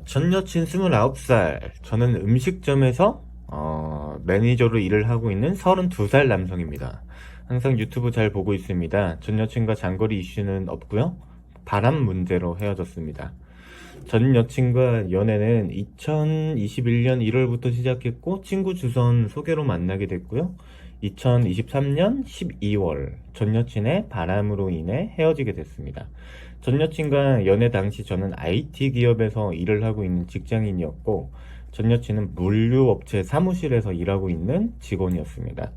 전 여친 29살. 저는 음식점에서 매니저로 일을 하고 있는 32살 남성입니다. 항상 유튜브 잘 보고 있습니다. 전 여친과 장거리 이슈는 없고요. 바람 문제로 헤어졌습니다. 전 여친과 연애는 2021년 1월부터 시작했고 친구 주선 소개로 만나게 됐고요. 2023년 12월 전 여친의 바람으로 인해 헤어지게 됐습니다. 전 여친과 연애 당시 저는 IT 기업에서 일을 하고 있는 직장인이었고 전 여친은 물류업체 사무실에서 일하고 있는 직원이었습니다.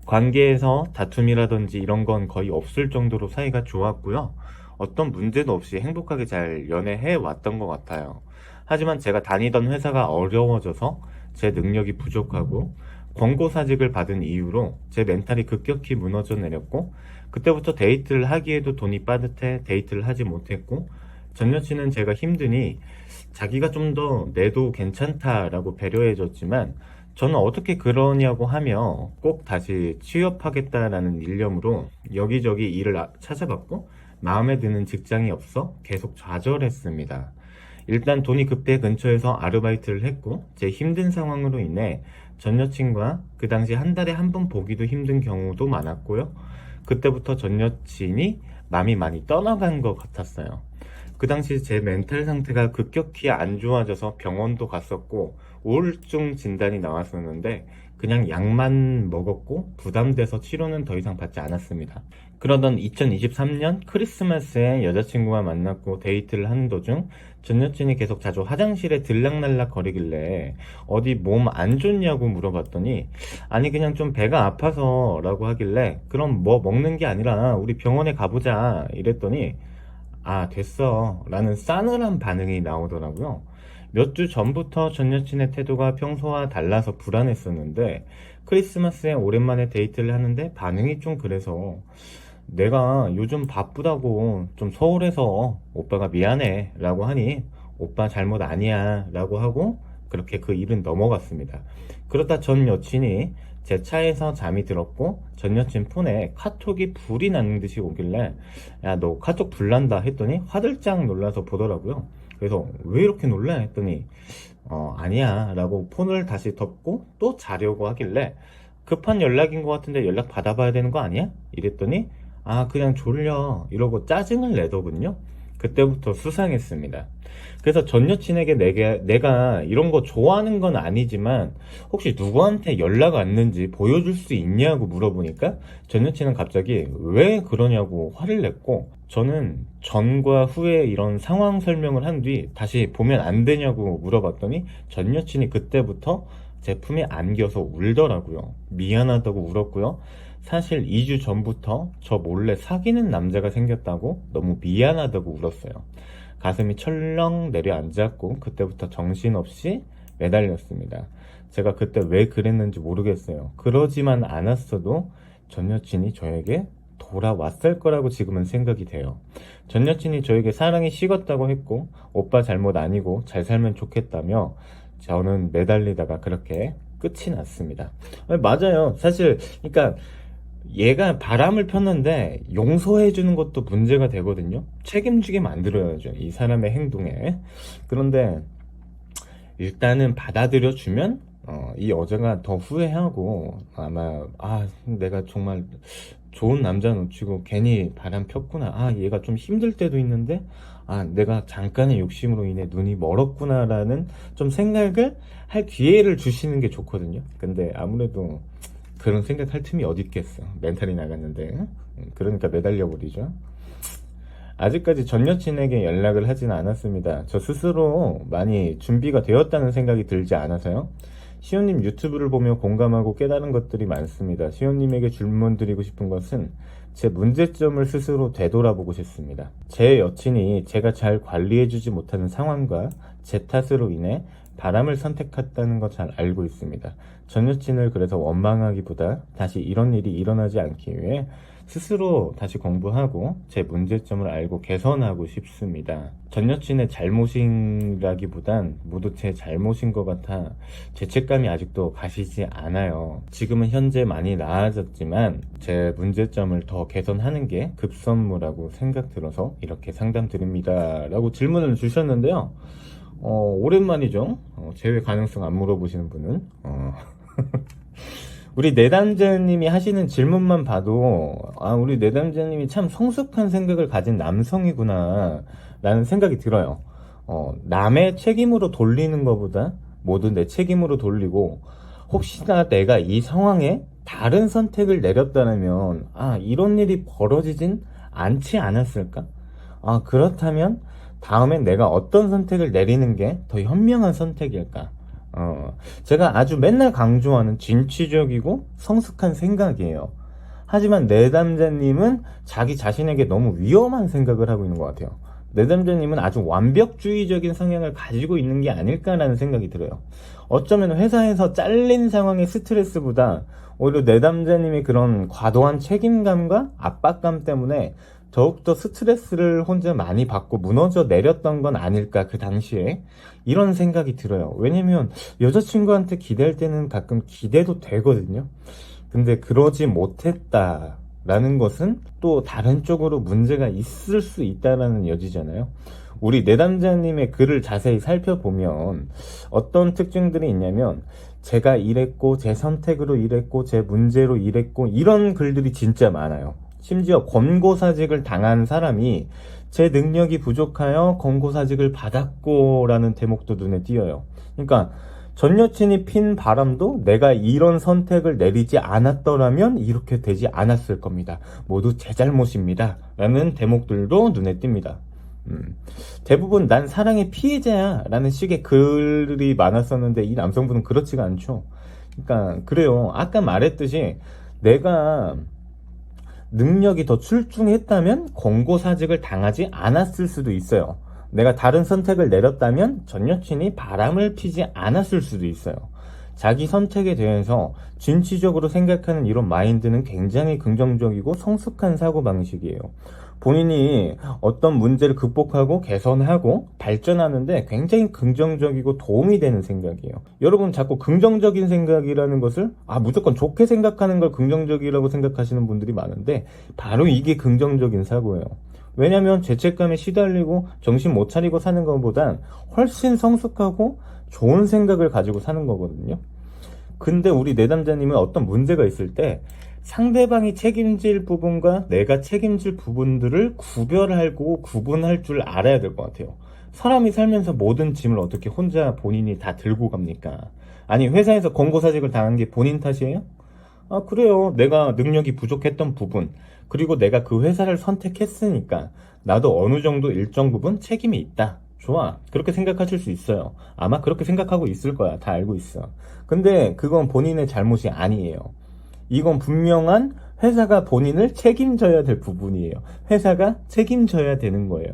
관계에서 다툼이라든지 이런 건 거의 없을 정도로 사이가 좋았고요. 어떤 문제도 없이 행복하게 잘 연애해 왔던 것 같아요. 하지만 제가 다니던 회사가 어려워져서 제 능력이 부족하고 권고사직을 받은 이유로 제 멘탈이 급격히 무너져 내렸고 그때부터 데이트를 하기에도 돈이 빠듯해 데이트를 하지 못했고 전 여친은 제가 힘드니 자기가 좀 더 내도 괜찮다라고 배려해줬지만 저는 어떻게 그러냐고 하며 꼭 다시 취업하겠다라는 일념으로 여기저기 일을 찾아봤고 마음에 드는 직장이 없어 계속 좌절했습니다. 일단 돈이 급해 근처에서 아르바이트를 했고 제 힘든 상황으로 인해 전 여친과 그 당시 한 달에 한 번 보기도 힘든 경우도 많았고요. 그때부터 전 여친이 마음이 많이 떠나간 것 같았어요. 그 당시 제 멘탈 상태가 급격히 안 좋아져서 병원도 갔었고 우울증 진단이 나왔었는데 그냥 약만 먹었고 부담돼서 치료는 더 이상 받지 않았습니다. 그러던 2023년 크리스마스에 여자친구와 만났고 데이트를 하는 도중 전 여친이 계속 자주 화장실에 들락날락 거리길래 어디 몸 안 좋냐고 물어봤더니 아니 그냥 좀 배가 아파서 라고 하길래 그럼 뭐 먹는 게 아니라 우리 병원에 가보자 이랬더니 아, 됐어. 라는 싸늘한 반응이 나오더라고요. 몇 주 전부터 전 여친의 태도가 평소와 달라서 불안했었는데, 크리스마스에 오랜만에 데이트를 하는데 반응이 좀 그래서, 내가 요즘 바쁘다고 좀 서울에서 오빠가 미안해. 라고 하니, 오빠 잘못 아니야. 라고 하고, 그렇게 그 일은 넘어갔습니다. 그러다 전 여친이 제 차에서 잠이 들었고 전 여친 폰에 카톡이 불이 나는 듯이 오길래 야 너 카톡 불난다 했더니 화들짝 놀라서 보더라고요. 그래서 왜 이렇게 놀래 했더니 아니야 라고 폰을 다시 덮고 또 자려고 하길래 급한 연락인 것 같은데 연락 받아봐야 되는 거 아니야? 이랬더니 아 그냥 졸려 이러고 짜증을 내더군요. 그때부터 수상했습니다. 그래서 전 여친에게 내가 이런 거 좋아하는 건 아니지만 혹시 누구한테 연락 왔는지 보여줄 수 있냐고 물어보니까 전 여친은 갑자기 왜 그러냐고 화를 냈고 저는 전과 후에 이런 상황 설명을 한 뒤 다시 보면 안 되냐고 물어봤더니 전 여친이 그때부터 제품에 안겨서 울더라고요. 미안하다고 울었고요. 사실 2주 전부터 저 몰래 사귀는 남자가 생겼다고 너무 미안하다고 울었어요. 가슴이 철렁 내려앉았고 그때부터 정신없이 매달렸습니다. 제가 그때 왜 그랬는지 모르겠어요. 그러지만 않았어도 전 여친이 저에게 돌아왔을 거라고 지금은 생각이 돼요. 전 여친이 저에게 사랑이 식었다고 했고 오빠 잘못 아니고 잘 살면 좋겠다며 저는 매달리다가 그렇게 끝이 났습니다. 맞아요. 사실 그러니까 얘가 바람을 폈는데 용서해 주는 것도 문제가 되거든요. 책임지게 만들어야죠. 이 사람의 행동에. 그런데 일단은 받아들여 주면 이 여자가 더 후회하고 아마 내가 정말 좋은 남자 놓치고 괜히 바람 폈구나. 얘가 좀 힘들 때도 있는데 내가 잠깐의 욕심으로 인해 눈이 멀었구나라는 좀 생각을 할 기회를 주시는 게 좋거든요. 근데 아무래도 그런 생각할 틈이 어디 있겠어. 멘탈이 나갔는데. 그러니까 매달려 버리죠. 아직까지 전 여친에게 연락을 하진 않았습니다. 저 스스로 많이 준비가 되었다는 생각이 들지 않아서요. 시온님 유튜브를 보며 공감하고 깨달은 것들이 많습니다. 시온님에게 질문 드리고 싶은 것은 제 문제점을 스스로 되돌아보고 싶습니다. 제 여친이 제가 잘 관리해주지 못하는 상황과 제 탓으로 인해 바람을 선택했다는 거 잘 알고 있습니다. 전 여친을 그래서 원망하기보다 다시 이런 일이 일어나지 않기 위해 스스로 다시 공부하고 제 문제점을 알고 개선하고 싶습니다. 전 여친의 잘못이라기보단 모두 제 잘못인 것 같아 죄책감이 아직도 가시지 않아요. 지금은 현재 많이 나아졌지만 제 문제점을 더 개선하는 게 급선무라고 생각 들어서 이렇게 상담드립니다. 라고 질문을 주셨는데요. 오랜만이죠. 재회 가능성 안 물어보시는 분은. 우리 내담자님이 하시는 질문만 봐도 우리 내담자님이 참 성숙한 생각을 가진 남성이구나 라는 생각이 들어요. 남의 책임으로 돌리는 것보다 모두 내 책임으로 돌리고, 혹시나 내가 이 상황에 다른 선택을 내렸다면 이런 일이 벌어지진 않지 않았을까? 그렇다면 다음엔 내가 어떤 선택을 내리는 게 더 현명한 선택일까? 제가 아주 맨날 강조하는 진취적이고 성숙한 생각이에요. 하지만 내담자님은 자기 자신에게 너무 위험한 생각을 하고 있는 것 같아요. 내담자님은 아주 완벽주의적인 성향을 가지고 있는 게 아닐까라는 생각이 들어요. 어쩌면 회사에서 잘린 상황의 스트레스보다 오히려 내담자님의 그런 과도한 책임감과 압박감 때문에 더욱더 스트레스를 혼자 많이 받고 무너져 내렸던 건 아닐까, 그 당시에. 이런 생각이 들어요. 왜냐면 여자친구한테 기대할 때는 가끔 기대도 되거든요. 근데 그러지 못했다라는 것은 또 다른 쪽으로 문제가 있을 수 있다라는 여지잖아요. 우리 내담자님의 글을 자세히 살펴보면 어떤 특징들이 있냐면, 제가 이랬고 제 선택으로 이랬고 제 문제로 이랬고, 이런 글들이 진짜 많아요. 심지어 권고사직을 당한 사람이 제 능력이 부족하여 권고사직을 받았고 라는 대목도 눈에 띄어요. 그러니까 전 여친이 핀 바람도 내가 이런 선택을 내리지 않았더라면 이렇게 되지 않았을 겁니다. 모두 제 잘못입니다 라는 대목들도 눈에 띕니다. 대부분 난 사랑의 피해자야 라는 식의 글이 많았었는데, 이 남성분은 그렇지가 않죠. 그러니까 그래요. 아까 말했듯이 내가 능력이 더 출중했다면 권고사직을 당하지 않았을 수도 있어요. 내가 다른 선택을 내렸다면 전 여친이 바람을 피지 않았을 수도 있어요. 자기 선택에 대해서 진취적으로 생각하는 이런 마인드는 굉장히 긍정적이고 성숙한 사고방식이에요. 본인이 어떤 문제를 극복하고 개선하고 발전하는데 굉장히 긍정적이고 도움이 되는 생각이에요. 여러분 자꾸 긍정적인 생각이라는 것을 무조건 좋게 생각하는 걸 긍정적이라고 생각하시는 분들이 많은데, 바로 이게 긍정적인 사고예요. 왜냐면 죄책감에 시달리고 정신 못 차리고 사는 것보단 훨씬 성숙하고 좋은 생각을 가지고 사는 거거든요. 근데 우리 내담자님은 어떤 문제가 있을 때 상대방이 책임질 부분과 내가 책임질 부분들을 구별하고 구분할 줄 알아야 될 것 같아요. 사람이 살면서 모든 짐을 어떻게 혼자 본인이 다 들고 갑니까? 아니, 회사에서 권고사직을 당한 게 본인 탓이에요? 그래요. 내가 능력이 부족했던 부분, 그리고 내가 그 회사를 선택했으니까 나도 어느 정도 일정 부분 책임이 있다. 좋아. 그렇게 생각하실 수 있어요. 아마 그렇게 생각하고 있을 거야. 다 알고 있어. 근데 그건 본인의 잘못이 아니에요. 이건 분명한 회사가 본인을 책임져야 될 부분이에요. 회사가 책임져야 되는 거예요.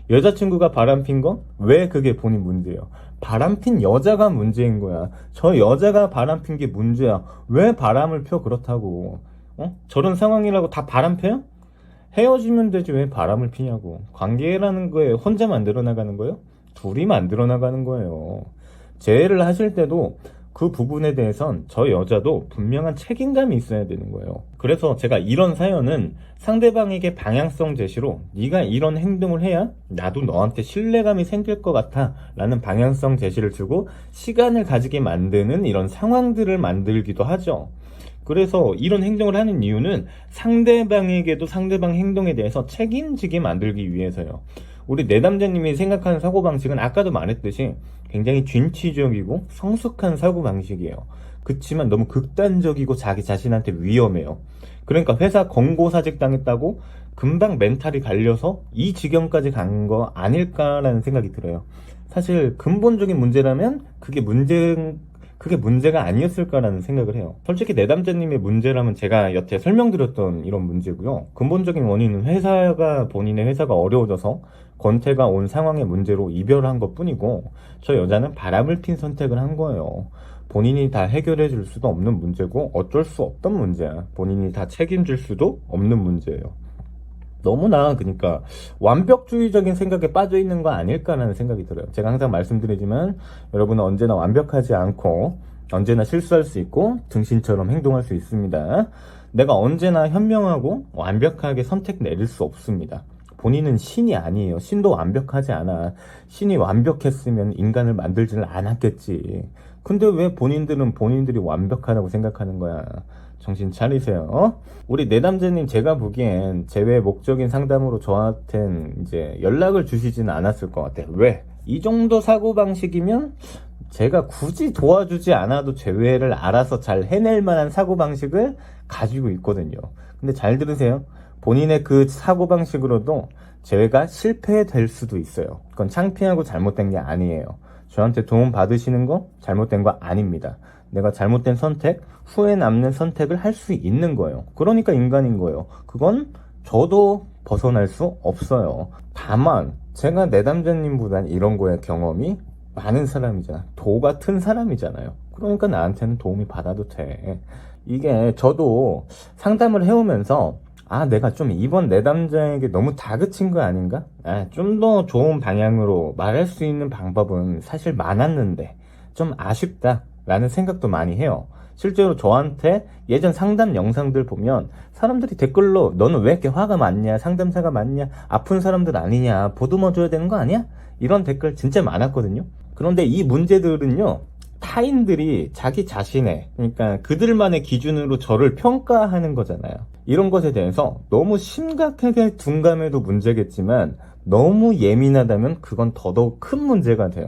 여자친구가 바람핀 건 왜 그게 본인 문제예요? 바람핀 여자가 문제인 거야. 저 여자가 바람핀 게 문제야. 왜 바람을 펴? 그렇다고. 저런 상황이라고 다 바람 펴요? 헤어지면 되지 왜 바람을 피냐고. 관계라는 거에 혼자 만들어 나가는 거예요? 둘이 만들어 나가는 거예요. 재회를 하실 때도 그 부분에 대해선 저 여자도 분명한 책임감이 있어야 되는 거예요. 그래서 제가 이런 사연은 상대방에게 방향성 제시로 네가 이런 행동을 해야 나도 너한테 신뢰감이 생길 것 같아 라는 방향성 제시를 주고 시간을 가지게 만드는 이런 상황들을 만들기도 하죠. 그래서 이런 행동을 하는 이유는 상대방에게도 상대방 행동에 대해서 책임지게 만들기 위해서요. 우리 내담자님이 생각하는 사고방식은 아까도 말했듯이 굉장히 진취적이고 성숙한 사고방식이에요. 그치만 너무 극단적이고 자기 자신한테 위험해요. 그러니까 회사 권고사직 당했다고 금방 멘탈이 갈려서 이 지경까지 간 거 그게 문제라면 그 그게 문제가 아니었을까라는 생각을 해요. 솔직히 내담자님의 문제라면 제가 여태 설명드렸던 이런 문제고요. 근본적인 원인은 본인의 회사가 어려워져서 권태가 온 상황의 문제로 이별한 것 뿐이고, 저 여자는 바람을 핀 선택을 한 거예요. 본인이 다 해결해 줄 수도 없는 문제고 어쩔 수 없던 문제야. 본인이 다 책임질 수도 없는 문제예요. 너무나 그러니까 완벽주의적인 생각에 빠져 있는 거 아닐까라는 생각이 들어요. 제가 항상 말씀드리지만 여러분은 언제나 완벽하지 않고 언제나 실수할 수 있고 등신처럼 행동할 수 있습니다. 내가 언제나 현명하고 완벽하게 선택 내릴 수 없습니다. 본인은 신이 아니에요. 신도 완벽하지 않아. 신이 완벽했으면 인간을 만들지를 않았겠지. 근데 왜 본인들은 본인들이 완벽하다고 생각하는 거야? 정신 차리세요. 우리 내담자님, 제가 보기엔 제외 목적인 상담으로 저한텐 이제 연락을 주시지는 않았을 것 같아요. 왜? 이 정도 사고방식이면 제가 굳이 도와주지 않아도 제외를 알아서 잘 해낼 만한 사고방식을 가지고 있거든요. 근데 잘 들으세요. 본인의 그 사고방식으로도 제외가 실패될 수도 있어요. 그건 창피하고 잘못된 게 아니에요. 저한테 도움 받으시는 거 잘못된 거 아닙니다. 내가 잘못된 선택, 후회 남는 선택을 할 수 있는 거예요. 그러니까 인간인 거예요. 그건 저도 벗어날 수 없어요. 다만 제가 내담자님보단 이런 거에 경험이 많은 사람이잖아. 도 같은 사람이잖아요. 그러니까 나한테는 도움이 받아도 돼. 이게 저도 상담을 해오면서 내가 좀 이번 내담자에게 너무 다그친 거 아닌가? 좀 더 좋은 방향으로 말할 수 있는 방법은 사실 많았는데 좀 아쉽다라는 생각도 많이 해요. 실제로 저한테 예전 상담 영상들 보면 사람들이 댓글로 너는 왜 이렇게 화가 많냐? 상담사가 많냐? 아픈 사람들 아니냐? 보듬어줘야 되는 거 아니야? 이런 댓글 진짜 많았거든요. 그런데 이 문제들은요, 타인들이 자기 자신의, 그러니까 그들만의 기준으로 저를 평가하는 거잖아요. 이런 것에 대해서 너무 심각하게 둔감해도 문제겠지만 너무 예민하다면 그건 더더욱 큰 문제가 돼요.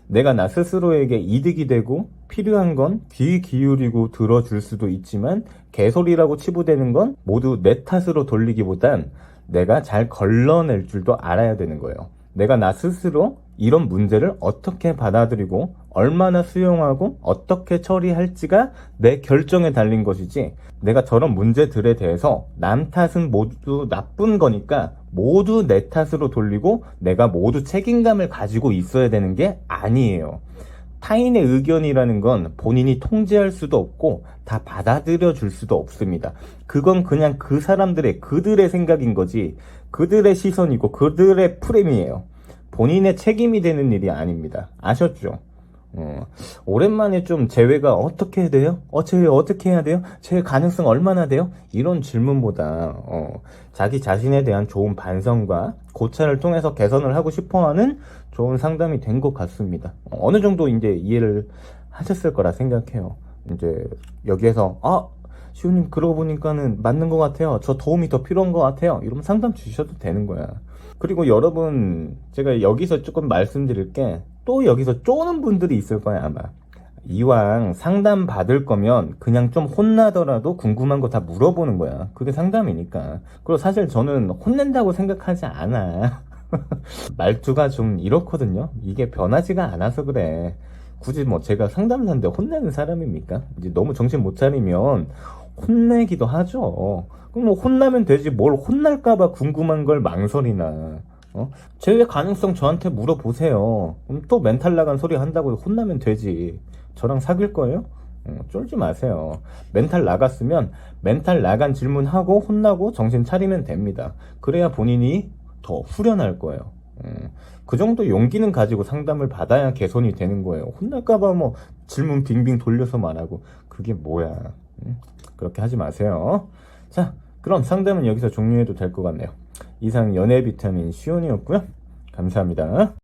내가 나 스스로에게 이득이 되고 필요한 건 귀 기울이고 들어줄 수도 있지만 개소리라고 치부되는 건 모두 내 탓으로 돌리기보단 내가 잘 걸러낼 줄도 알아야 되는 거예요. 내가 나 스스로 이런 문제를 어떻게 받아들이고 얼마나 수용하고 어떻게 처리할지가 내 결정에 달린 것이지, 내가 저런 문제들에 대해서 남 탓은 모두 나쁜 거니까 모두 내 탓으로 돌리고 내가 모두 책임감을 가지고 있어야 되는 게 아니에요. 타인의 의견이라는 건 본인이 통제할 수도 없고 다 받아들여 줄 수도 없습니다. 그건 그냥 그 사람들의, 그들의 생각인 거지, 그들의 시선이고 그들의 프레임이에요. 본인의 책임이 되는 일이 아닙니다. 아셨죠? 오랜만에 좀 재회가 어떻게 해야 돼요? 재회 어떻게 해야 돼요? 재회 가능성 얼마나 돼요? 이런 질문보다 자기 자신에 대한 좋은 반성과 고찰을 통해서 개선을 하고 싶어하는 좋은 상담이 된 것 같습니다. 어느 정도 이제 이해를 하셨을 거라 생각해요. 이제 여기에서 시우님 그러고 보니까는 맞는 것 같아요. 저 도움이 더 필요한 것 같아요. 이러면 상담 주셔도 되는 거야. 그리고 여러분, 제가 여기서 조금 말씀드릴 게, 또 여기서 쪼는 분들이 있을 거예요, 아마. 이왕 상담 받을 거면 그냥 좀 혼나더라도 궁금한 거 다 물어보는 거야. 그게 상담이니까. 그리고 사실 저는 혼낸다고 생각하지 않아. 말투가 좀 이렇거든요. 이게 변하지가 않아서 그래. 굳이 뭐 제가 상담사인데 혼내는 사람입니까? 이제 너무 정신 못 차리면 혼내기도 하죠. 그럼 뭐 혼나면 되지, 뭘 혼날까봐 궁금한 걸 망설이나. 제외 가능성 저한테 물어보세요. 그럼 또 멘탈 나간 소리 한다고 혼나면 되지. 저랑 사귈 거예요? 쫄지 마세요. 멘탈 나갔으면 멘탈 나간 질문하고 혼나고 정신 차리면 됩니다. 그래야 본인이 더 후련할 거예요. 그 정도 용기는 가지고 상담을 받아야 개선이 되는 거예요. 혼날까봐 뭐 질문 빙빙 돌려서 말하고 그게 뭐야. 그렇게 하지 마세요. 자, 그럼 상담은 여기서 종료해도 될 것 같네요. 이상 연애 비타민 시온이었고요. 감사합니다.